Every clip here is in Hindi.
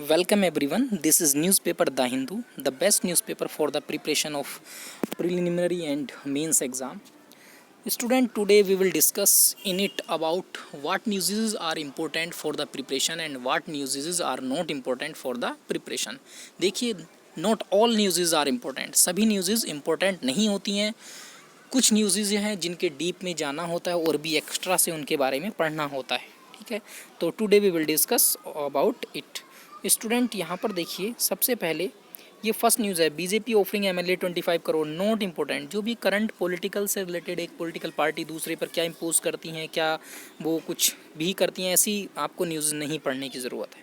Welcome everyone. This is newspaper The Hindu, the best newspaper for the preparation of preliminary and mains exam. Student, today we will discuss in it about what newses are important for the preparation and what newses are not important for the preparation. देखिए, not all newses are important. सभी newses important नहीं होती हैं. कुछ न्यूज़ हैं जिनके डीप में जाना होता है और भी एक्स्ट्रा से उनके बारे में पढ़ना होता है. ठीक है, तो today we will discuss about it. Student, यहाँ पर देखिए, सबसे पहले ये फर्स्ट न्यूज़ है, BJP offering MLA 25 crore. Not important. जो भी करंट पॉलिटिकल से रिलेटेड एक पॉलिटिकल पार्टी दूसरे पर क्या इम्पोज करती हैं, क्या वो कुछ भी करती हैं, ऐसी आपको न्यूज़ नहीं पढ़ने की ज़रूरत है.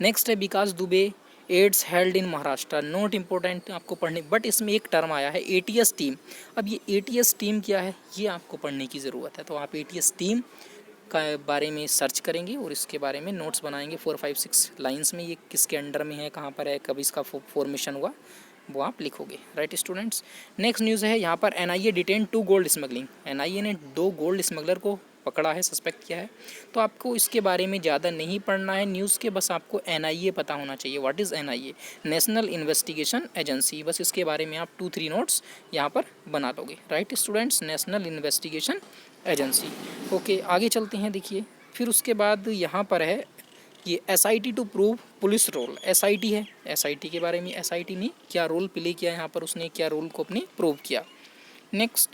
नेक्स्ट है Vikas Dubey aides held in Maharashtra. Not important आपको पढ़ने, बट इसमें एक टर्म आया है एटीएस टीम. अब ये एटीएस टीम क्या है, ये आपको पढ़ने की ज़रूरत है. तो आप एटीएस टीम का बारे में सर्च करेंगे और इसके बारे में नोट्स बनाएंगे 4-5-6 लाइंस में. ये किसके अंडर में है, कहाँ पर है, कब इसका फॉर्मेशन हुआ, वो आप लिखोगे. Right students. नेक्स्ट न्यूज़ है यहाँ पर, NIA detain 2 gold smuggling. NIA ने 2 गोल्ड स्मगलर को पकड़ा है, सस्पेक्ट किया है. तो आपको इसके बारे में ज़्यादा नहीं पढ़ना है न्यूज़ के, बस आपको एनआईए पता होना चाहिए. What is NIA? National investigation agency. बस इसके बारे में आप 2-3 नोट्स यहाँ पर बना लोगे. Right students, national investigation agency. Okay, आगे चलते हैं. देखिए, फिर उसके बाद यहाँ पर है ये SIT to prove police role. SIT है, एसआईटी के बारे में एसआईटी ने क्या रोल प्ले किया, यहाँ पर उसने क्या रोल को अपने प्रूव किया. नेक्स्ट,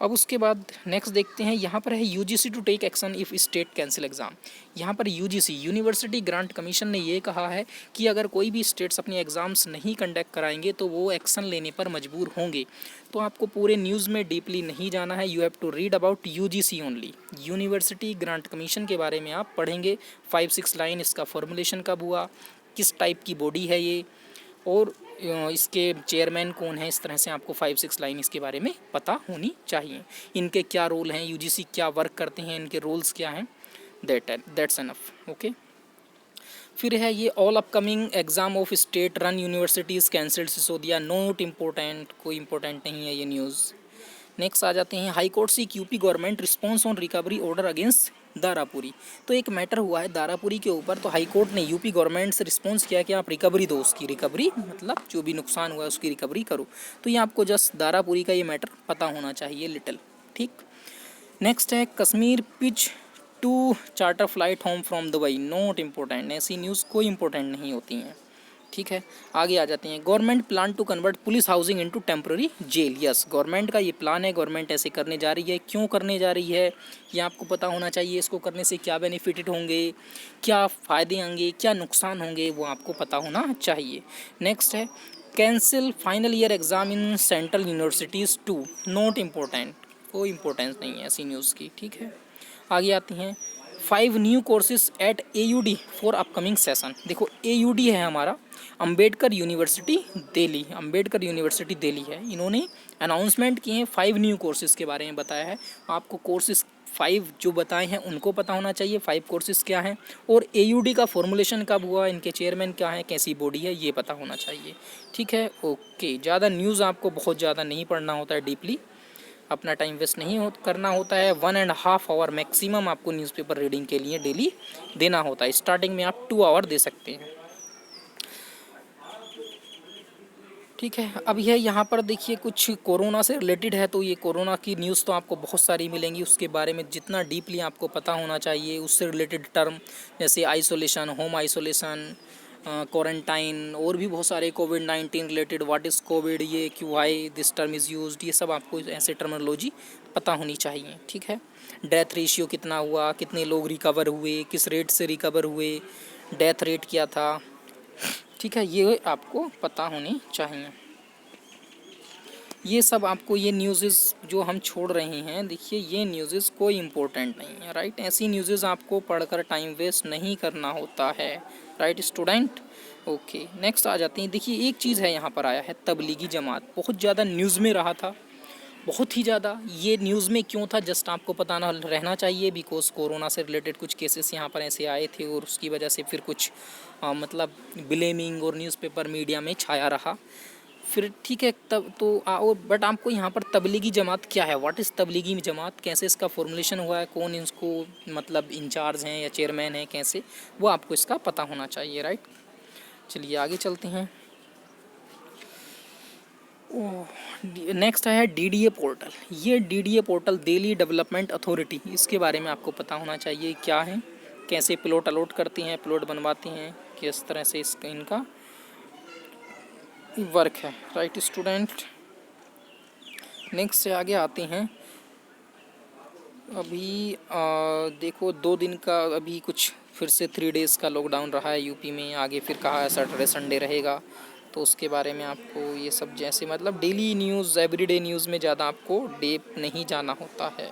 अब उसके बाद नेक्स्ट देखते हैं, यहाँ पर है UGC to take action if state cancel exam. यहाँ पर यूजीसी यूनिवर्सिटी ग्रांट कमीशन ने ये कहा है कि अगर कोई भी स्टेट्स अपने एग्ज़ाम्स नहीं कंडक्ट कराएंगे तो वो एक्शन लेने पर मजबूर होंगे. तो आपको पूरे न्यूज़ में डीपली नहीं जाना है. You have to read about UGC only. University grant commission के बारे में आप पढ़ेंगे. 5-6 लाइन, इसका फॉर्मुलेशन कब हुआ, किस टाइप की बॉडी है ये, और इसके चेयरमैन कौन है. इस तरह से आपको 5-6 लाइन इसके बारे में पता होनी चाहिए. इनके क्या रोल हैं, यूजीसी क्या वर्क करते हैं, इनके रोल्स क्या हैं. That's enough. ओके, फिर है ये all upcoming exam of state run universities cancelled Sisodia. Note important, कोई इम्पोर्टेंट नहीं है ये न्यूज़. नेक्स्ट आ जाते हैं, हाई कोर्ट से UP government response on recovery order against Darapuri. तो एक मैटर हुआ है दारापुरी के ऊपर, तो हाई कोर्ट ने यूपी गवर्नमेंट से रिस्पॉन्स किया कि आप रिकवरी दो. उसकी रिकवरी मतलब जो भी नुकसान हुआ है उसकी रिकवरी करो. तो ये आपको जस्ट दारापुरी का ये मैटर पता होना चाहिए लिटिल. ठीक. नेक्स्ट है Kashmir pitch to charter flight home from Dubai. Not important. ऐसी न्यूज़ कोई इम्पोर्टेंट नहीं होती हैं. ठीक है, आगे आ जाते हैं. Government plan to convert police housing into temporary jail. Yes, government का ये प्लान है. गवर्नमेंट ऐसे करने जा रही है. क्यों करने जा रही है ये आपको पता होना चाहिए. इसको करने से क्या बेनिफिटेड होंगे, क्या फ़ायदे होंगे, क्या नुकसान होंगे, वो आपको पता होना चाहिए. नेक्स्ट है cancel final year exam in central universities too. Not important, कोई इम्पोर्टेंस नहीं है ऐसी न्यूज़ की. ठीक है, आगे आती हैं. 5 new courses eight AUD for upcoming session. देखो, AUD है हमारा अंबेडकर यूनिवर्सिटी दिल्ली. अंबेडकर यूनिवर्सिटी दिल्ली है. इन्होंने अनाउंसमेंट किए हैं 5 न्यू कोर्सेज़ के बारे में बताया है. आपको कोर्सेज़ 5 जो बताए हैं उनको पता होना चाहिए. 5 कोर्सेज़ क्या हैं और AUD का फॉर्मुलेशन कब हुआ, इनके चेयरमैन क्या है, कैसी बॉडी है, ये पता होना चाहिए. ठीक है, ओके. ज़्यादा न्यूज़ आपको बहुत ज़्यादा नहीं पढ़ना होता है डीपली. अपना टाइम वेस्ट नहीं करना होता है. 1.5 आवर मैक्सिमम आपको न्यूज़पेपर रीडिंग के लिए डेली देना होता है. स्टार्टिंग में आप 2 आवर दे सकते हैं. ठीक है, अब यह यहाँ पर देखिए कुछ कोरोना से रिलेटेड है. तो ये कोरोना की न्यूज़ तो आपको बहुत सारी मिलेंगी. उसके बारे में जितना डीपली आपको पता होना चाहिए, उससे रिलेटेड टर्म जैसे आइसोलेशन, होम आइसोलेशन, क्वारंटाइन, और भी बहुत सारे कोविड-19 रिलेटेड, व्हाट इज़ कोविड, ये क्यों आई, दिस टर्म इज़ यूज्ड, ये सब आपको ऐसे टर्मिनोलॉजी पता होनी चाहिए. ठीक है, डेथ रेशियो कितना हुआ, कितने लोग रिकवर हुए, किस रेट से रिकवर हुए, डेथ रेट क्या था. ठीक है, ये आपको पता होनी चाहिए. ये सब आपको, ये न्यूज़ेस जो हम छोड़ रहे हैं, देखिए ये न्यूज़ेस कोई इम्पोर्टेंट नहीं है. राइट, ऐसी न्यूज़ेस आपको पढ़कर टाइम वेस्ट नहीं करना होता है. Right student. ओके, नेक्स्ट आ जाते हैं. देखिए एक चीज़ है यहाँ पर आया है, तबलीगी जमात. बहुत ज़्यादा न्यूज़ में रहा था, बहुत ही ज़्यादा. ये न्यूज़ में क्यों था, जस्ट आपको पता ना रहना चाहिए. बिकॉज कोरोना से रिलेटेड कुछ केसेस यहाँ पर ऐसे आए थे और उसकी वजह से फिर कुछ मतलब ब्लेमिंग और न्यूज़पेपर मीडिया में छाया रहा. फिर ठीक है, तब तो और बट आपको यहाँ पर तबलीगी जमात क्या है, व्हाट इज़ तबलीगी जमात, कैसे इसका फॉर्मुलेशन हुआ है, कौन इसको मतलब इंचार्ज हैं या चेयरमैन है, कैसे, वो आपको इसका पता होना चाहिए. राइट. चलिए आगे चलते हैं। नेक्स्ट है डीडीए पोर्टल। ये DDA portal Delhi development authority, इसके बारे में आपको पता होना चाहिए क्या है, कैसे प्लॉट अलॉट करती हैं, प्लॉट बनवाती हैं, किस तरह से इसका इनका वर्क है। राइट स्टूडेंट, नेक्स्ट से आगे आते हैं। अभी देखो 2 दिन का अभी कुछ फिर से 3 डेज़ का लॉकडाउन रहा है यूपी में। आगे फिर कहा है सैटरडे संडे रहेगा, तो उसके बारे में आपको ये सब जैसे मतलब डेली न्यूज़, एवरीडे न्यूज़ में ज़्यादा आपको डीप नहीं जाना होता है।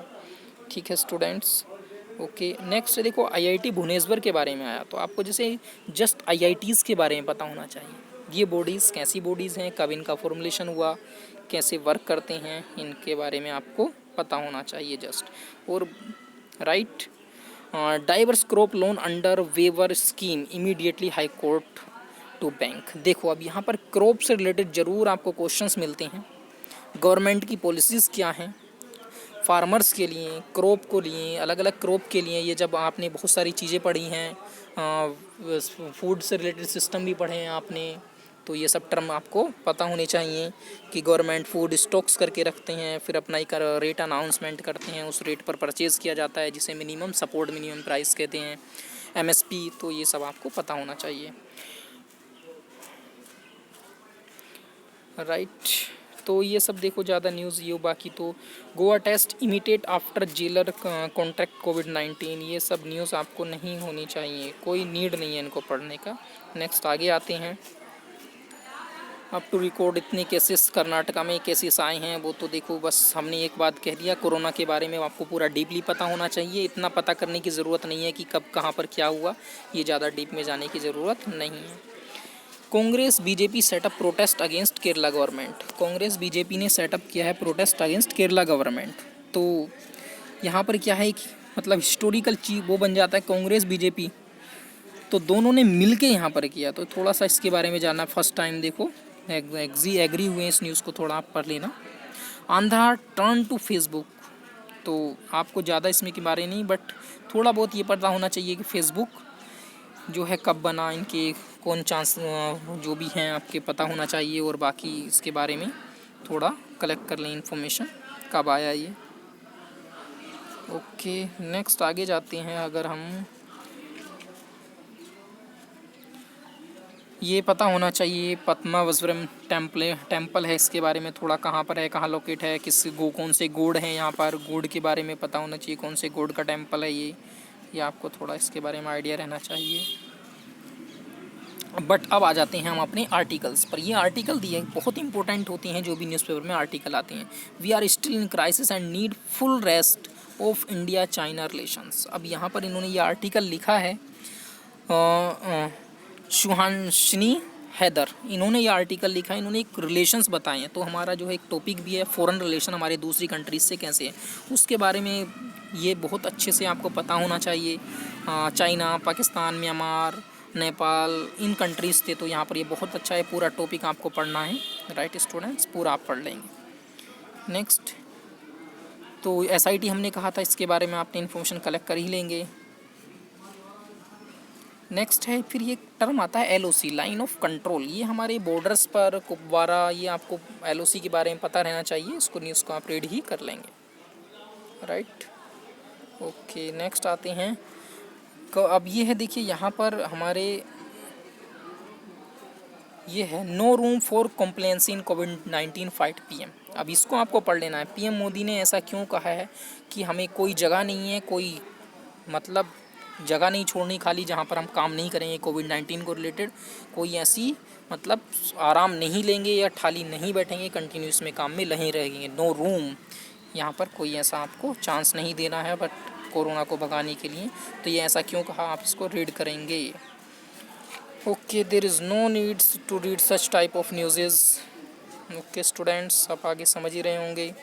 ठीक है स्टूडेंट्स, ओके। नेक्स्ट देखो आईआईटी भुवनेश्वर के बारे में आया, तो आपको जैसे जस्ट आईआईटीज़ के बारे में पता होना चाहिए। ये बॉडीज़ कैसी बॉडीज़ हैं, कब इनका फॉर्मुलेशन हुआ, कैसे वर्क करते हैं, इनके बारे में आपको पता होना चाहिए जस्ट। और right, diverse crop loan under waiver scheme immediately high court to bank. देखो अब यहाँ पर क्रॉप से रिलेटेड ज़रूर आपको क्वेश्चंस मिलते हैं। गवर्नमेंट की पॉलिसीज़ क्या हैं फार्मर्स के लिए, क्रॉप को लिए, अलग अलग क्रॉप के लिए। ये जब आपने बहुत सारी चीज़ें पढ़ी हैं, फूड से रिलेटेड सिस्टम भी पढ़े हैं आपने, तो ये सब टर्म आपको पता होने चाहिए कि गवर्नमेंट फूड स्टॉक्स करके रखते हैं, फिर अपना एक रेट अनाउंसमेंट करते हैं, उस रेट पर परचेज़ किया जाता है जिसे मिनिमम सपोर्ट मिनिमम प्राइस कहते हैं, एमएसपी। तो ये सब आपको पता होना चाहिए। राइट, तो ये सब देखो ज़्यादा न्यूज़ ये। बाकी तो Goa test imitate after jailer contract कोविड-19, ये सब न्यूज़ आपको नहीं होनी चाहिए, कोई नीड नहीं है इनको पढ़ने का। नेक्स्ट आगे आते हैं। अप टू रिकॉर्ड इतने केसेस कर्नाटका में केसेस आए हैं, वो तो देखो बस हमने एक बात कह दिया, कोरोना के बारे में आपको पूरा डीपली पता होना चाहिए। इतना पता करने की ज़रूरत नहीं है कि कब कहाँ पर क्या हुआ, ये ज़्यादा डीप में जाने की ज़रूरत नहीं है। Congress BJP setup protest against Kerala government. Congress BJP ने सेटअप किया है प्रोटेस्ट अगेंस्ट केरला गवर्नमेंट। तो यहाँ पर क्या है कि मतलब हिस्टोरिकल चीज वो बन जाता है, कांग्रेस बीजेपी तो दोनों ने मिल के यहाँ पर किया। तो थोड़ा सा इसके बारे में जानना, फर्स्ट टाइम देखो एग्री हुए इस न्यूज़ को थोड़ा आप पढ़ लेना। आंध्रा टर्न टू फेसबुक, तो आपको ज़्यादा इसमें के बारे नहीं, बट थोड़ा बहुत ये पता होना चाहिए कि फेसबुक जो है कब बना, इनके कौन चांस जो भी हैं आपके पता होना चाहिए, और बाकी इसके बारे में थोड़ा कलेक्ट कर लें इन्फॉर्मेशन कब आया ये। ओके, नेक्स्ट आगे जाते हैं। अगर हम ये पता होना चाहिए पद्मावस्वरम टेम्पल है, इसके बारे में थोड़ा कहाँ पर है, कहाँ लोकेट है, कौन से गॉड हैं यहाँ पर, गॉड के बारे में पता होना चाहिए, कौन से गॉड का टेम्पल है ये आपको थोड़ा इसके बारे में आइडिया रहना चाहिए। बट अब आ जाते हैं हम अपने आर्टिकल्स पर। ये आर्टिकल दिए बहुत इंपॉर्टेंट होते हैं, जो भी न्यूज़पेपर में आर्टिकल आते हैं। We are still in crisis and need full rest of India China relations. अब यहाँ पर इन्होंने ये आर्टिकल लिखा है, सुहासिनी हैदर, इन्होंने ये आर्टिकल लिखा है, इन्होंने एक रिलेशंस बताए हैं। तो हमारा जो है एक टॉपिक भी है फॉरेन रिलेशन हमारे दूसरी कंट्रीज से कैसे है, उसके बारे में ये बहुत अच्छे से आपको पता होना चाहिए। चाइना, पाकिस्तान, म्यांमार, नेपाल, इन कंट्रीज़ थे, तो यहाँ पर ये बहुत अच्छा है, पूरा टॉपिक आपको पढ़ना है। राइट स्टूडेंट्स, पूरा आप पढ़ लेंगे। नेक्स्ट, तो एसआईटी हमने कहा था, इसके बारे में आपने इन्फॉर्मेशन कलेक्ट कर ही लेंगे। नेक्स्ट है फिर ये टर्म आता है एलओसी, लाइन ऑफ कंट्रोल। ये हमारे बॉर्डर्स पर कुपवारा, ये आपको एलओसी के बारे में पता रहना चाहिए, इसको न्यूज़ को आप रीड ही कर लेंगे। Right, okay. नेक्स्ट आते हैं। अब ये है, देखिए यहाँ पर हमारे ये है no room for complacence in कोविड-19 फाइट पीएम। अब इसको आपको पढ़ लेना है। पीएम मोदी ने ऐसा क्यों कहा है कि हमें कोई जगह नहीं है, कोई मतलब जगह नहीं छोड़नी खाली जहाँ पर हम काम नहीं करेंगे कोविड-19 को रिलेटेड, कोई ऐसी मतलब आराम नहीं लेंगे या खाली नहीं बैठेंगे, कंटिन्यूस में काम में नहीं रहेंगे। नो रूम, यहाँ पर कोई ऐसा आपको चांस नहीं देना है बट कोरोना को भगाने के लिए। तो ये ऐसा क्यों कहा, आप इसको रीड करेंगे। Okay, there is no needs to read such type of newses. Okay students, आप आगे समझ ही रहे होंगे।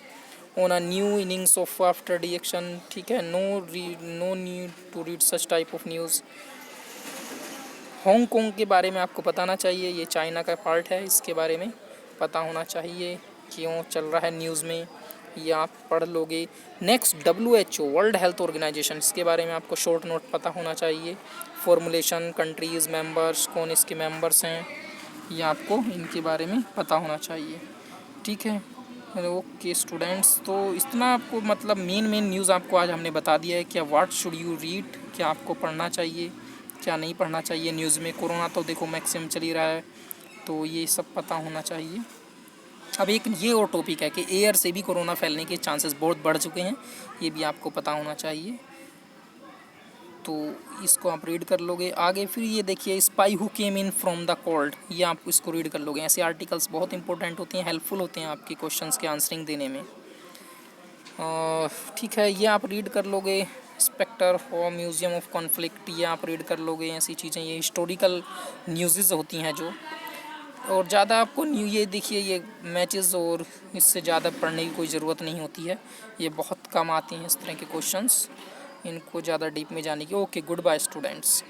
On a new innings of after the action, ठीक है, no need to read such type of news. Hong Kong के बारे में आपको बताना चाहिए, ये चाइना का पार्ट है, इसके बारे में पता होना चाहिए क्यों चल रहा है न्यूज़ में, ये आप पढ़ लोगे। Next, WHO World Health Organization, इसके बारे में आपको शॉर्ट नोट पता होना चाहिए। फॉर्मुलेशन, कंट्रीज़, मेंबर्स, कौन इसके मेंबर्स हैं, ये आपको इनके बारे में पता होना चाहिए। ठीक है, ओके स्टूडेंट्स, तो इतना आपको मतलब मेन न्यूज़ आपको आज हमने बता दिया है। क्या व्हाट शुड यू रीड, क्या आपको पढ़ना चाहिए, क्या नहीं पढ़ना चाहिए न्यूज़ में। कोरोना तो देखो मैक्सिमम चल ही रहा है, तो ये सब पता होना चाहिए। अब एक ये और टॉपिक है कि एयर से भी कोरोना फैलने के चांसेस बहुत बढ़ चुके हैं, ये भी आपको पता होना चाहिए। तो इसको आप रीड कर लोगे आगे। फिर ये देखिए, spy who came in from the cold, ये आप इसको रीड कर लोगे। ऐसे आर्टिकल्स बहुत इंपॉर्टेंट होते हैं, हेल्पफुल होते हैं आपके क्वेश्चंस के आंसरिंग देने में। ठीक है, ये आप रीड कर लोगे। Spectre for museum of conflict, ये आप रीड कर लोगे। ऐसी चीज़ें, ये हिस्टोरिकल न्यूज़ होती हैं जो। और ज़्यादा आपको ये देखिए, ये मैचेस और इससे ज़्यादा पढ़ने की कोई ज़रूरत नहीं होती है, ये बहुत कम आती हैं इस तरह के क्वेश्चंस, इनको ज़्यादा डीप में जाने की। Okay, goodbye students.